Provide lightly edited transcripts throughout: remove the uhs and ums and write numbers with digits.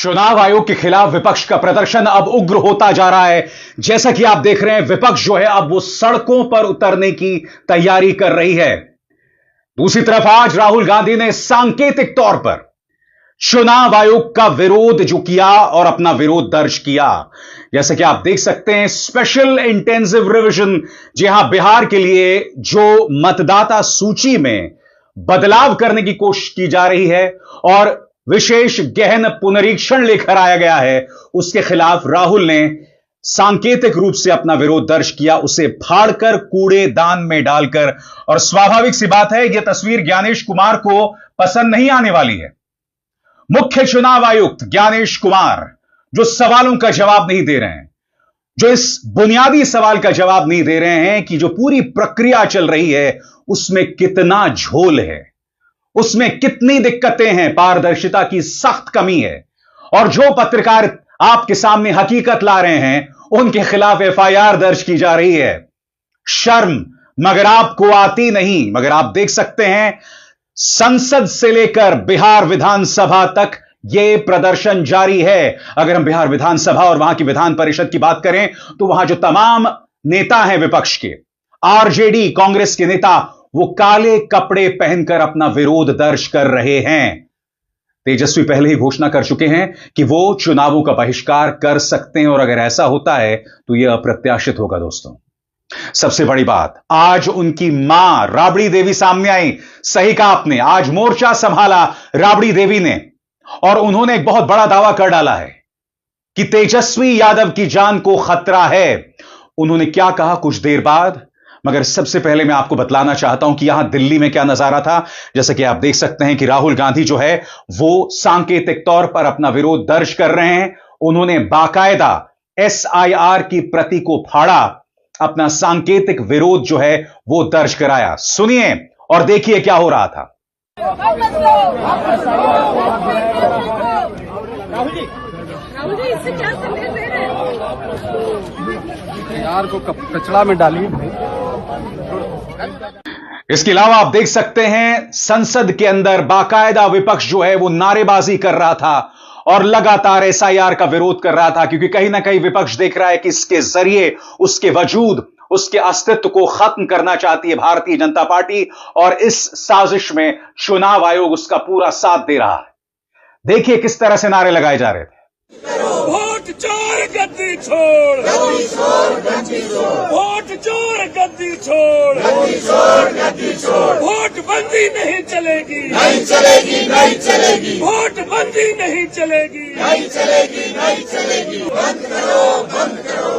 चुनाव आयोग के खिलाफ विपक्ष का प्रदर्शन अब उग्र होता जा रहा है। जैसा कि आप देख रहे हैं, विपक्ष जो है अब वो सड़कों पर उतरने की तैयारी कर रही है। दूसरी तरफ आज राहुल गांधी ने सांकेतिक तौर पर चुनाव आयोग का विरोध जो किया और अपना विरोध दर्ज किया। जैसे कि आप देख सकते हैं, स्पेशल इंटेंसिव रिवीजन, जी हां, बिहार के लिए जो मतदाता सूची में बदलाव करने की कोशिश की जा रही है और विशेष गहन पुनरीक्षण लेकर आया गया है, उसके खिलाफ राहुल ने सांकेतिक रूप से अपना विरोध दर्ज किया, उसे फाड़कर कूड़ेदान में डालकर। और स्वाभाविक सी बात है, यह तस्वीर ज्ञानेश कुमार को पसंद नहीं आने वाली है। मुख्य चुनाव आयुक्त ज्ञानेश कुमार जो सवालों का जवाब नहीं दे रहे हैं, जो इस बुनियादी सवाल का जवाब नहीं दे रहे हैं कि जो पूरी प्रक्रिया चल रही है उसमें कितना झोल है, उसमें कितनी दिक्कतें हैं, पारदर्शिता की सख्त कमी है। और जो पत्रकार आपके सामने हकीकत ला रहे हैं उनके खिलाफ एफआईआर दर्ज की जा रही है। शर्म मगर आपको आती नहीं। मगर आप देख सकते हैं, संसद से लेकर बिहार विधानसभा तक यह प्रदर्शन जारी है। अगर हम बिहार विधानसभा और वहां की विधान परिषद की बात करें तो वहां जो तमाम नेता हैं विपक्ष के, आरजेडी कांग्रेस के नेता, वो काले कपड़े पहनकर अपना विरोध दर्ज कर रहे हैं। तेजस्वी पहले ही घोषणा कर चुके हैं कि वो चुनावों का बहिष्कार कर सकते हैं और अगर ऐसा होता है तो यह अप्रत्याशित होगा। दोस्तों, सबसे बड़ी बात, आज उनकी मां राबड़ी देवी सामने आई। सही कहा आपने, आज मोर्चा संभाला राबड़ी देवी ने और उन्होंने एक बहुत बड़ा दावा कर डाला है कि तेजस्वी यादव की जान को खतरा है। उन्होंने क्या कहा कुछ देर बाद, मगर सबसे पहले मैं आपको बतलाना चाहता हूं कि यहां दिल्ली में क्या नजारा था। जैसे कि आप देख सकते हैं कि राहुल गांधी जो है वो सांकेतिक तौर पर अपना विरोध दर्ज कर रहे हैं। उन्होंने बाकायदा एसआईआर की प्रति को फाड़ा, अपना सांकेतिक विरोध जो है वो दर्ज कराया। सुनिए और देखिए क्या हो रहा था। राहुल जी, इससे क्या संदेश दे रहे हैं? यार को कचरा में डालिए। इसके अलावा आप देख सकते हैं, संसद के अंदर बाकायदा विपक्ष जो है वो नारेबाजी कर रहा था और लगातार एसआईआर का विरोध कर रहा था, क्योंकि कहीं ना कहीं विपक्ष देख रहा है कि इसके जरिए उसके वजूद, उसके अस्तित्व को खत्म करना चाहती है भारतीय जनता पार्टी और इस साजिश में चुनाव आयोग उसका पूरा साथ दे रहा है। देखिए किस तरह से नारे लगाए जा रहे थे। वोट चोर गद्दी छोड़, गद्दी छोड़, गद्दी छोड़, वोट चोर गद्दी छोड़, गद्दी छोड़, गद्दी छोड़, वोट बंदी नहीं चलेगी, नहीं चलेगी, नहीं चलेगी, वोट बंदी नहीं चलेगी, नहीं चलेगी, नहीं चलेगी, बंद करो, बंद करो।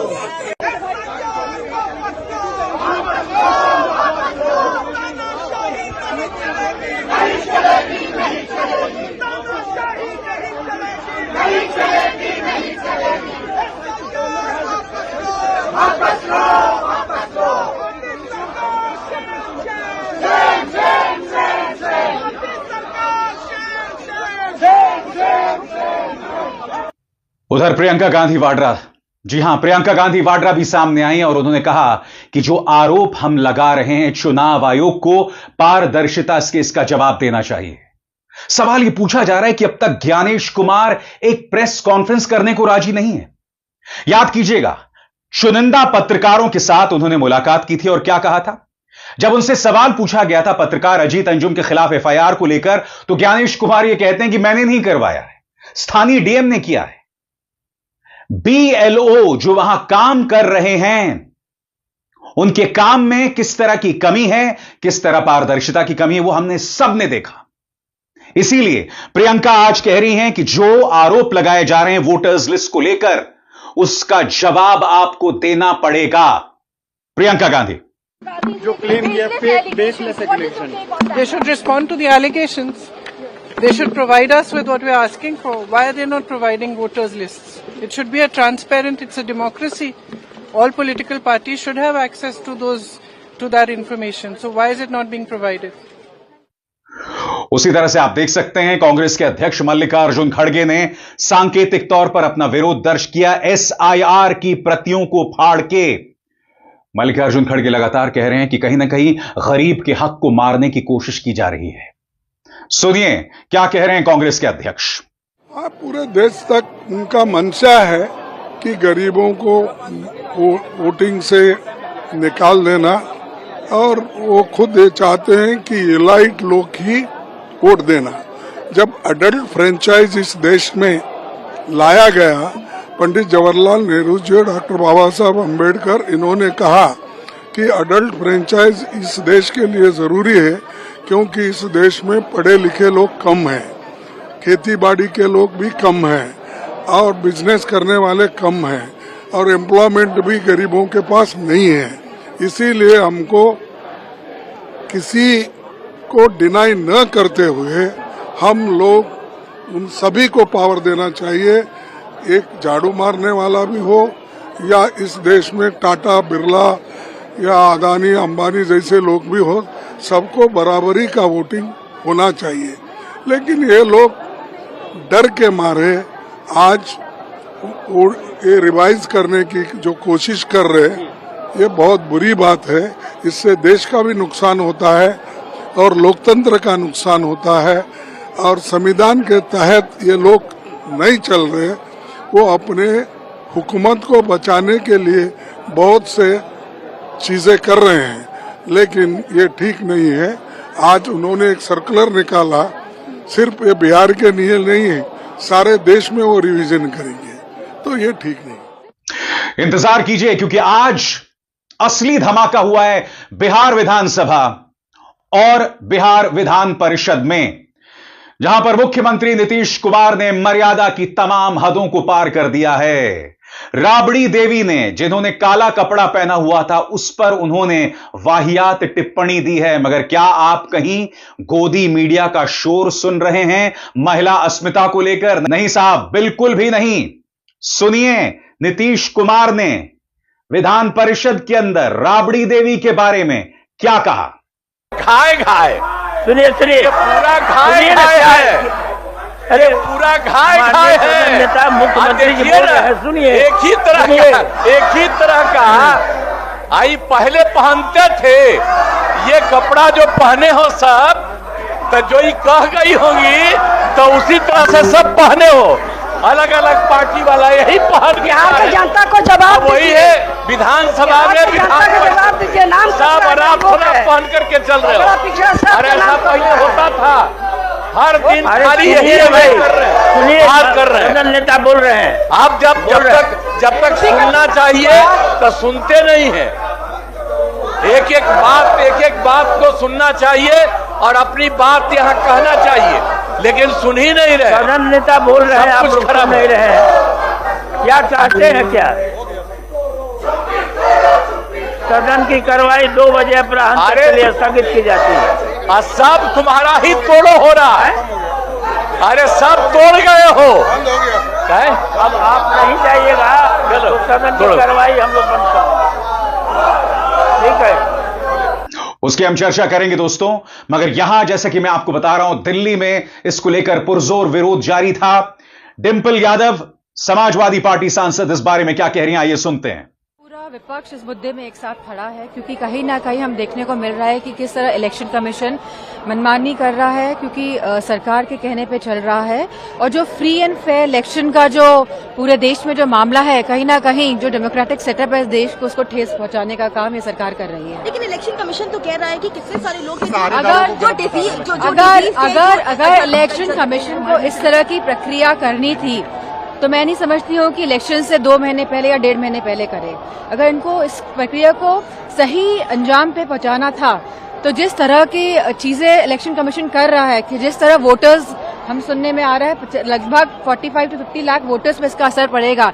उधर प्रियंका गांधी वाड्रा, जी हां, प्रियंका गांधी वाड्रा भी सामने आई और उन्होंने कहा कि जो आरोप हम लगा रहे हैं चुनाव आयोग को, पारदर्शिता से इसका जवाब देना चाहिए। सवाल यह पूछा जा रहा है कि अब तक ज्ञानेश कुमार एक प्रेस कॉन्फ्रेंस करने को राजी नहीं है। याद कीजिएगा, चुनिंदा पत्रकारों के साथ उन्होंने मुलाकात की थी और क्या कहा था। जब उनसे सवाल पूछा गया था पत्रकार अजीत अंजुम के खिलाफ एफआईआर को लेकर, तो ज्ञानेश कुमार यह कहते हैं कि मैंने नहीं करवाया है, स्थानीय डीएम ने किया है। बीएलओ जो वहां काम कर रहे हैं, उनके काम में किस तरह की कमी है, किस तरह पारदर्शिता की कमी है, वो हमने सबने देखा। इसीलिए प्रियंका आज कह रही हैं कि जो आरोप लगाए जा रहे हैं वोटर्स लिस्ट को लेकर, उसका जवाब आपको देना पड़ेगा। प्रियंका गांधी जो क्लेम किया fake baseless allegation, they should respond to the allegations. They should provide us with what we are asking for. Why are they not providing voters lists? It should be a transparent, it's a democracy. All political parties should have access to that information. So why is it not being provided? उसी तरह से आप देख सकते हैं, कांग्रेस के अध्यक्ष मल्लिकार्जुन खड़गे ने सांकेतिक तौर पर अपना विरोध दर्ज किया एसआईआर की प्रतियों को फाड़ के। मल्लिकार्जुन खड़गे लगातार कह रहे हैं कि कहीं ना कहीं गरीब के हक को मारने की कोशिश की जा रही है। सुनिए क्या कह रहे हैं कांग्रेस के अध्यक्ष। हाँ, पूरे देश तक उनका मंशा है कि गरीबों को वोटिंग से निकाल देना, और वो खुद ये चाहते हैं कि एलाइट लोग ही वोट देना। जब अडल्ट फ्रेंचाइज इस देश में लाया गया, पंडित जवाहरलाल नेहरू जी और डॉक्टर बाबा साहब अम्बेडकर, इन्होंने कहा कि अडल्ट फ्रेंचाइज इस देश के लिए जरूरी है, क्योंकि इस देश में पढ़े लिखे लोग कम हैं, खेती बाड़ी के लोग भी कम हैं, और बिजनेस करने वाले कम हैं, और एम्प्लॉयमेंट भी गरीबों के पास नहीं है। इसीलिए हमको किसी को डिनाई न करते हुए हम लोग उन सभी को पावर देना चाहिए। एक झाड़ू मारने वाला भी हो, या इस देश में टाटा, बिरला या अदानी, अंबानी जैसे लोग भी हो, सबको बराबरी का वोटिंग होना चाहिए। लेकिन ये लोग डर के मारे आज ये रिवाइज करने की जो कोशिश कर रहे हैं, ये बहुत बुरी बात है। इससे देश का भी नुकसान होता है और लोकतंत्र का नुकसान होता है, और संविधान के तहत ये लोग नहीं चल रहे। वो अपने हुकूमत को बचाने के लिए बहुत से चीजें कर रहे हैं, लेकिन ये ठीक नहीं है। आज उन्होंने एक सर्कुलर निकाला, सिर्फ ये बिहार के लिए नहीं है, सारे देश में वो रिवीजन करेंगे, तो ये ठीक नहीं। इंतजार कीजिए, क्योंकि आज असली धमाका हुआ है बिहार विधानसभा और बिहार विधान परिषद में, जहां पर मुख्यमंत्री नीतीश कुमार ने मर्यादा की तमाम हदों को पार कर दिया है। राबड़ी देवी ने, जिन्होंने काला कपड़ा पहना हुआ था, उस पर उन्होंने वाहियात टिप्पणी दी है। मगर क्या आप कहीं गोदी मीडिया का शोर सुन रहे हैं महिला अस्मिता को लेकर? नहीं साहब, बिल्कुल भी नहीं। सुनिए, नीतीश कुमार ने विधान परिषद के अंदर राबड़ी देवी के बारे में क्या कहा। घाय घाय, सुनिए पूरा घाय घाय है। अरे पूरा घाय घाय है। नेता मुख्यमंत्री जी बोल रहे हैं, सुनिए। एक ही तरह का आई पहले पहनते थे, ये कपड़ा जो पहने हो सब, तो जो ही कह गई होंगी तो उसी तरह से सब पहने हो। अलग अलग पार्टी वाला यही पहन, यहाँ की जनता को जवाब वही है। विधानसभा में जवाब दीजिए, नाम सब आराम पहन करके चल रहे हो। अरे ऐसा पहले होता था, हर दिन खाली यही बात कर रहे हैं। नेता बोल रहे हैं, आप जब तक सुनना चाहिए तो सुनते नहीं है। एक एक बात को सुनना चाहिए और अपनी बात यहाँ कहना चाहिए, लेकिन सुन ही नहीं रहे। सदन नेता बोल रहे हैं, आप कुछ खराब नहीं रहे हैं। क्या चाहते हैं? क्या सदन की कार्रवाई 2 बजे अपराह्न के लिए स्थगित की जाती है? सब तुम्हारा ही तोड़ो हो रहा है। अरे सब तोड़ गए हो। अब आप नहीं जाइएगा तो सदन की कार्रवाई हम लोग बंद करेंगे, ठीक है? उसकी हम चर्चा करेंगे दोस्तों, मगर यहां जैसा कि मैं आपको बता रहा हूं, दिल्ली में इसको लेकर पुरजोर विरोध जारी था। डिंपल यादव, समाजवादी पार्टी सांसद, इस बारे में क्या कह रही हैं, आइए सुनते हैं। पूरा विपक्ष इस मुद्दे में एक साथ खड़ा है, क्योंकि कहीं ना कहीं हम देखने को मिल रहा है कि किस तरह इलेक्शन कमीशन मनमानी कर रहा है, क्योंकि सरकार के कहने पे चल रहा है। और जो फ्री एंड फेयर इलेक्शन का जो पूरे देश में जो मामला है, कहीं ना कहीं जो डेमोक्रेटिक सेटअप है इस देश को, उसको ठेस पहुंचाने का काम ये सरकार कर रही है। लेकिन इलेक्शन कमीशन तो कह रहा है कि कितने सारे लोग अगर इलेक्शन कमीशन को इस तरह की प्रक्रिया करनी थी तो मैं नहीं समझती हूँ कि इलेक्शन से 2 महीने पहले या 1.5 महीने पहले करे। अगर इनको इस प्रक्रिया को सही अंजाम पे पहुंचाना था, तो जिस तरह की चीजें इलेक्शन कमीशन कर रहा है, कि जिस तरह वोटर्स, हम सुनने में आ रहा है लगभग 45 से 50 लाख वोटर्स पे इसका असर पड़ेगा,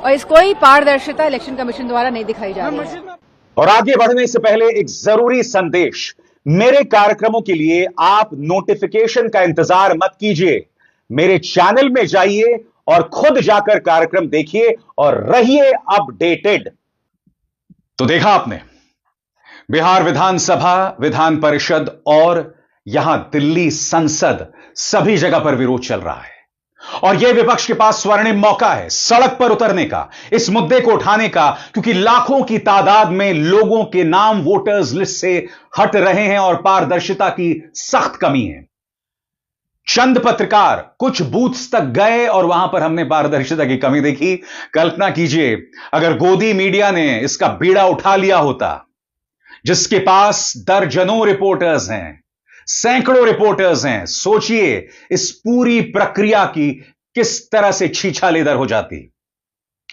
और इस कोई पारदर्शिता इलेक्शन कमीशन द्वारा नहीं दिखाई जा रही है। और आगे बढ़ने से पहले एक जरूरी संदेश, मेरे कार्यक्रमों के लिए आप नोटिफिकेशन का इंतजार मत कीजिए, मेरे चैनल में जाइए और खुद जाकर कार्यक्रम देखिए और रहिए अपडेटेड। तो देखा आपने, बिहार विधानसभा, विधान परिषद और यहां दिल्ली संसद, सभी जगह पर विरोध चल रहा है। और यह विपक्ष के पास स्वर्णिम मौका है सड़क पर उतरने का, इस मुद्दे को उठाने का, क्योंकि लाखों की तादाद में लोगों के नाम वोटर्स लिस्ट से हट रहे हैं और पारदर्शिता की सख्त कमी है। चंद पत्रकार कुछ बूथ्स तक गए और वहां पर हमने पारदर्शिता की कमी देखी। कल्पना कीजिए अगर गोदी मीडिया ने इसका बीड़ा उठा लिया होता, जिसके पास दर्जनों रिपोर्टर्स हैं, सैकड़ों रिपोर्टर्स हैं, सोचिए इस पूरी प्रक्रिया की किस तरह से छीछालेदर हो जाती।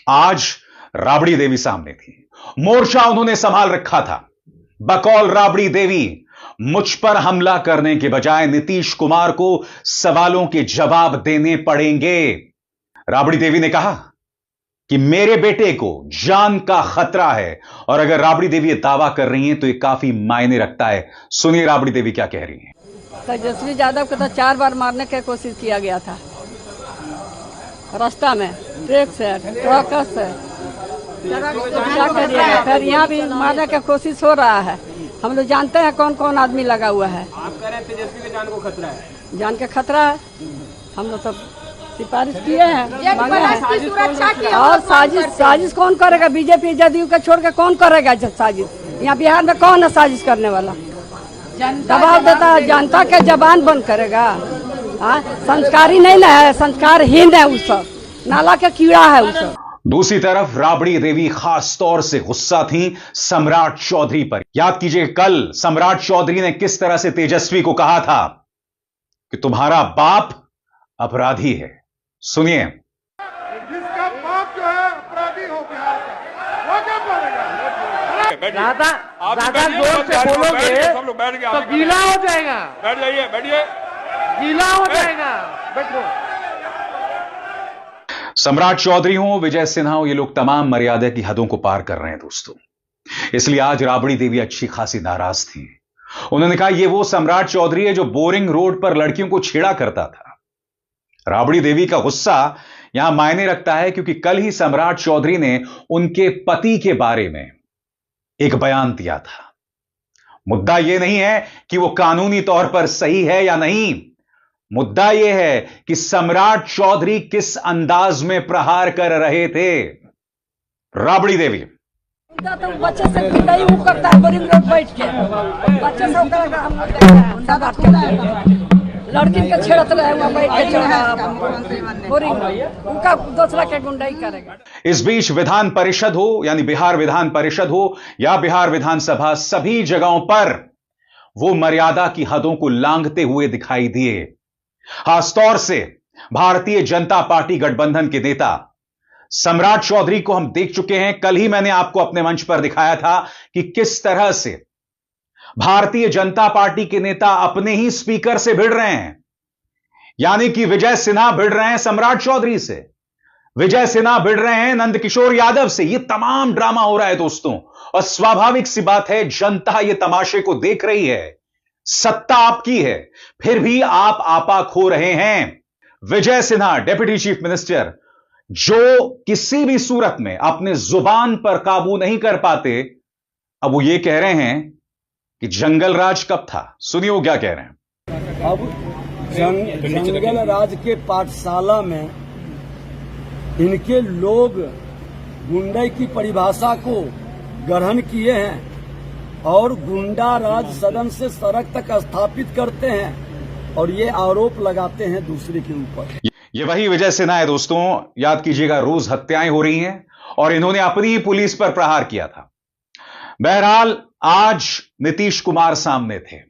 आज राबड़ी देवी सामने थी, मोर्चा उन्होंने संभाल रखा था। बकौल राबड़ी देवी मुझ पर हमला करने के बजाय नीतीश कुमार को सवालों के जवाब देने पड़ेंगे। राबड़ी देवी ने कहा कि मेरे बेटे को जान का खतरा है, और अगर राबड़ी देवी ये दावा कर रही हैं तो ये काफी मायने रखता है। सुनिए राबड़ी देवी क्या कह रही हैं। तेजस्वी यादव को तो 4 बार मारने की कोशिश किया गया था, रास्ता में ट्रक से, ट्रक से। क्या करिएगा, फिर यहाँ भी मारने की कोशिश हो रहा है। हम लोग जानते हैं कौन कौन आदमी लगा हुआ है। आप कह रहे हैं तेजस्वी के जान को खतरा है? जान के खतरा है। हम लोग सब सिफारिश किए हैं, मांगे हैं। और साजिश कौन करेगा? बीजेपी जदयू का छोड़ के कौन करेगा साजिश? यहाँ बिहार में कौन है साजिश करने वाला? दबाव देता है, जनता के जबान बंद करेगा। संस्कारी नहीं ना है, संस्कारहीन है, उस सब नाला का कीड़ा है उस सब। दूसरी तरफ राबड़ी देवी खास तौर से गुस्सा थी सम्राट चौधरी पर। याद कीजिए कल सम्राट चौधरी ने किस तरह से तेजस्वी को कहा था कि तुम्हारा बाप अपराधी है। सुनिए। जिसका बाप जो है अपराधी हो बिहार का, वो क्या बोलेगा? ज्यादा जोर से बोलोगे तो गीला हो जाएगा। बैठ जाइए, बैठिए। गीला हो जाएगा, बैठो। सम्राट चौधरी हो, विजय सिन्हा हो, ये लोग तमाम मर्यादा की हदों को पार कर रहे हैं दोस्तों। इसलिए आज राबड़ी देवी अच्छी खासी नाराज थी। उन्होंने कहा ये वो सम्राट चौधरी है जो बोरिंग रोड पर लड़कियों को छेड़ा करता था। राबड़ी देवी का गुस्सा यहां मायने रखता है क्योंकि कल ही सम्राट चौधरी ने उनके पति के बारे में एक बयान दिया था। मुद्दा यह नहीं है कि वो कानूनी तौर पर सही है या नहीं, मुद्दा यह है कि सम्राट चौधरी किस अंदाज में प्रहार कर रहे थे। राबड़ी देवी तो बच्चे से पिटाई वो करता है, बोरिंग रोड बैठ के बच्चे से लड़की के छेड़त रहे हुआ बैठ के बोरिंग उनका दूसरा के गुंडाई करेगा। इस बीच विधान परिषद हो यानी बिहार विधान परिषद हो या बिहार विधानसभा, सभी जगहों पर वो मर्यादा की हदों को लांघते हुए दिखाई दिए। खासतौर से भारतीय जनता पार्टी गठबंधन के नेता सम्राट चौधरी को हम देख चुके हैं। कल ही मैंने आपको अपने मंच पर दिखाया था कि किस तरह से भारतीय जनता पार्टी के नेता अपने ही स्पीकर से भिड़ रहे हैं। यानी कि विजय सिन्हा भिड़ रहे हैं सम्राट चौधरी से, विजय सिन्हा भिड़ रहे हैं नंदकिशोर यादव से। यह तमाम ड्रामा हो रहा है दोस्तों, और स्वाभाविक सी बात है जनता यह तमाशे को देख रही है। सत्ता आपकी है, फिर भी आप आपा खो रहे हैं। Vijay Sinha deputy chief minister जो किसी भी सूरत में अपने जुबान पर काबू नहीं कर पाते, अब वो ये कह रहे हैं कि जंगल राज कब था। सुनिए वो क्या कह रहे हैं। अब जंगल राज के पाठशाला में इनके लोग गुंडे की परिभाषा को ग्रहण किए हैं और गुंडा राज सदन से सड़क तक स्थापित करते हैं और ये आरोप लगाते हैं दूसरे के ऊपर। ये वही विजय सिन्हा है दोस्तों। याद कीजिएगा रोज हत्याएं हो रही हैं और इन्होंने अपनी ही पुलिस पर प्रहार किया था। बहरहाल आज नीतीश कुमार सामने थे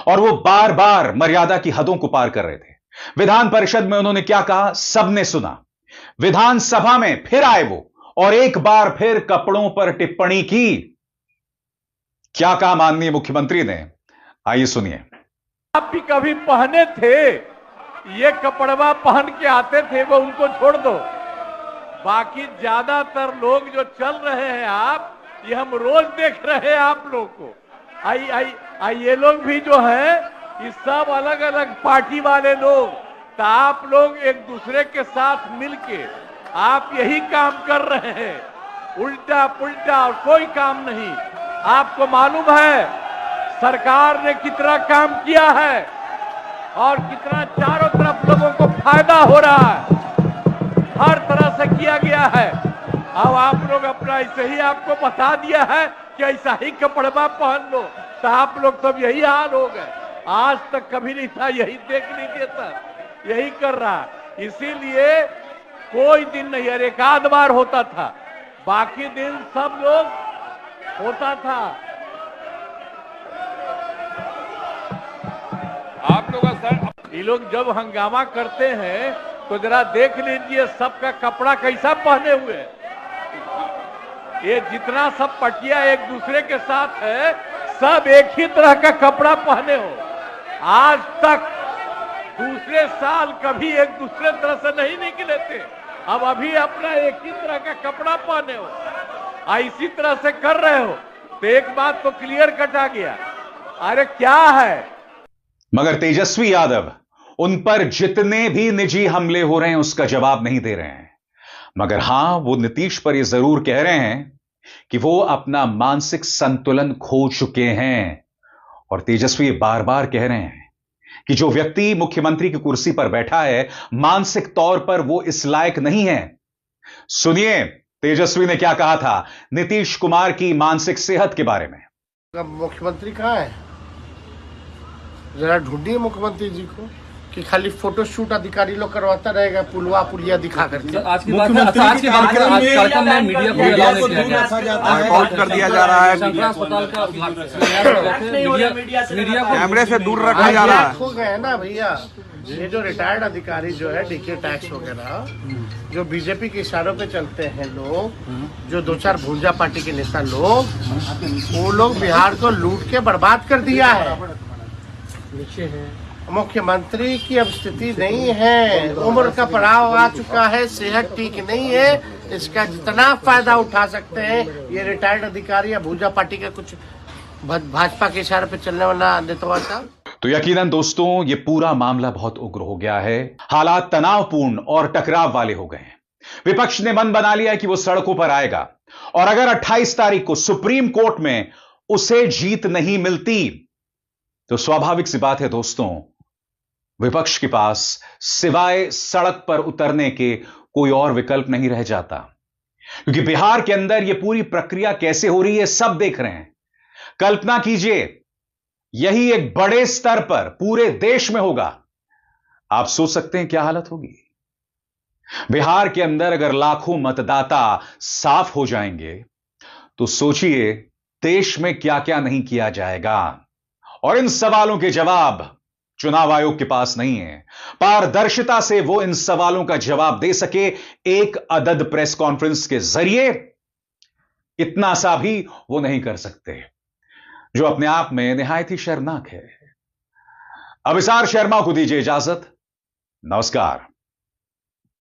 और वो बार बार मर्यादा की हदों को पार कर रहे थे। विधान परिषद में उन्होंने क्या कहा सबने सुना। विधानसभा में फिर आए वो और एक बार फिर कपड़ों पर टिप्पणी की। क्या कहा माननीय मुख्यमंत्री ने, आइए सुनिए। आप भी कभी पहने थे, ये कपड़वा पहन के आते थे, वो उनको छोड़ दो। बाकी ज्यादातर लोग जो चल रहे हैं आप, ये हम रोज देख रहे हैं आप लोग को। आई ये लोग भी जो है ये सब अलग अलग पार्टी वाले लोग, तो आप लोग एक दूसरे के साथ मिलके आप यही काम कर रहे हैं, उल्टा पुल्टा और कोई काम नहीं। आपको मालूम है सरकार ने कितना काम किया है और कितना चारों तरफ लोगों को फायदा हो रहा है, हर तरह से किया गया है। अब आप लोग अपना ऐसे ही आपको बता दिया है कि ऐसा ही कपड़वा पहन लो, तो आप लोग सब यही हाल हो गए। आज तक कभी नहीं था। यही देख लीजिए सर, यही कर रहा। इसीलिए कोई दिन नहीं, अरे एक आध बार होता था, बाकी दिन सब लोग होता था। आप लोग सर, ये लोग जब हंगामा करते हैं तो जरा देख लीजिए सबका कपड़ा कैसा पहने हुए है। ये जितना सब पटिया एक दूसरे के साथ है, सब एक ही तरह का कपड़ा पहने हो। आज तक दूसरे साल कभी एक दूसरे तरह से नहीं निकले थे, अब अभी अपना एक ही तरह का कपड़ा पहने हो, इसी तरह से कर रहे हो, तो एक बात तो क्लियर कट आ गया, अरे क्या है। मगर तेजस्वी यादव उन पर जितने भी निजी हमले हो रहे हैं उसका जवाब नहीं दे रहे हैं। मगर हां, वो नीतीश पर यह जरूर कह रहे हैं कि वो अपना मानसिक संतुलन खो चुके हैं। और तेजस्वी बार बार कह रहे हैं कि जो व्यक्ति मुख्यमंत्री की कुर्सी पर बैठा है, मानसिक तौर पर वो इस लायक नहीं है। सुनिए तेजस्वी ने क्या कहा था नीतीश कुमार की मानसिक सेहत के बारे में। मुख्यमंत्री कहाँ है? जरा ढूंढिए मुख्यमंत्री जी को कि खाली फोटो शूट अधिकारी लोग करवाता रहेगा, पुलवा पुलिया दिखा करके। आज की बात कार्यक्रम में मीडिया को दूर रखा जाता है, आउट कर दिया जा रहा है, अस्पताल का मीडिया को कैमरे से दूर रखा जा रहा है। हो गए ना भैया, ये जो रिटायर्ड अधिकारी जो है डीके टैक्स वगैरह, जो बीजेपी के इशारों पे चलते हैं लोग, जो 2-4 भूंजा पार्टी के नेता लोग, वो लोग बिहार को लूट के बर्बाद कर दिया है। मुख्यमंत्री की अब स्थिति नहीं है, उम्र का पड़ाव आ चुका है, सेहत ठीक नहीं है, इसका जितना फायदा उठा सकते हैं ये रिटायर्ड अधिकारी या भूजा पार्टी का कुछ भाजपा के इशारे पे चलने वाला नेता का। तो यकीनन दोस्तों, ये पूरा मामला बहुत उग्र हो गया है, हालात तनावपूर्ण और टकराव वाले हो गए हैं। विपक्ष ने मन बना लिया कि वो सड़कों पर आएगा, और अगर 28 तारीख को सुप्रीम कोर्ट में उसे जीत नहीं मिलती तो स्वाभाविक सी बात है दोस्तों, विपक्ष के पास सिवाय सड़क पर उतरने के कोई और विकल्प नहीं रह जाता। क्योंकि बिहार के अंदर यह पूरी प्रक्रिया कैसे हो रही है सब देख रहे हैं। कल्पना कीजिए यही एक बड़े स्तर पर पूरे देश में होगा, आप सोच सकते हैं क्या हालत होगी। बिहार के अंदर अगर लाखों मतदाता साफ हो जाएंगे तो सोचिए देश में क्या क्या नहीं किया जाएगा। और इन सवालों के जवाब चुनाव आयोग के पास नहीं है। पारदर्शिता से वो इन सवालों का जवाब दे सके एक अदद प्रेस कॉन्फ्रेंस के जरिए, इतना सा भी वो नहीं कर सकते, जो अपने आप में निहायत ही शर्मनाक है। अभिसार शर्मा को दीजिए इजाजत। नमस्कार।